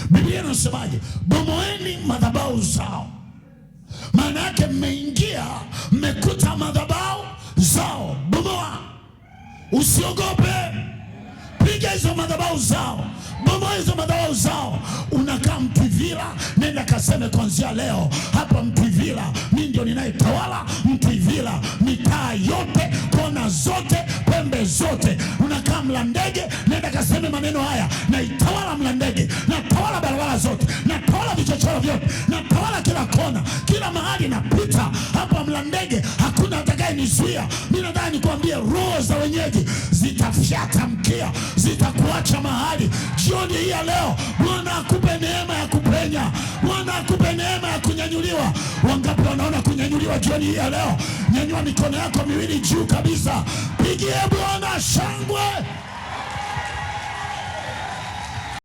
Biblia inasemaje? Bomoeni madhabahu zao. Maana yake mmeingia, mmekuta madhabahu zao, bomoa. Usiogope, piga hizo madhabahu zao, bomoa hizo madhabahu zao. Unakaa Mtwivila, nenda kaseme kuanzia leo hapa Mtwivila mimi ndio ninayetawala Mtwivila, mitaa yote, kona zote, pembe zote. Unakaa Mlandege, nenda kaseme maneno haya: naitawala Mlandege, natawala barabara zote, natawala vichochoro vyote, natawala kila kona, kila mahali napita hapa Mlandege hakuna atakayenizuia. Mimi nataka nikwambie, roho za wenyeji zitafyata mkia, zitakuacha mahali. Jioni hii ya leo Bwana akupe neema ya kupenya, Bwana akupe neema ya kunyanyuliwa. Wangapi wanaona kunyanyuliwa jioni hii ya leo? Nyanyua mikono yako miwili juu kabisa, pigie Bwana shangwe.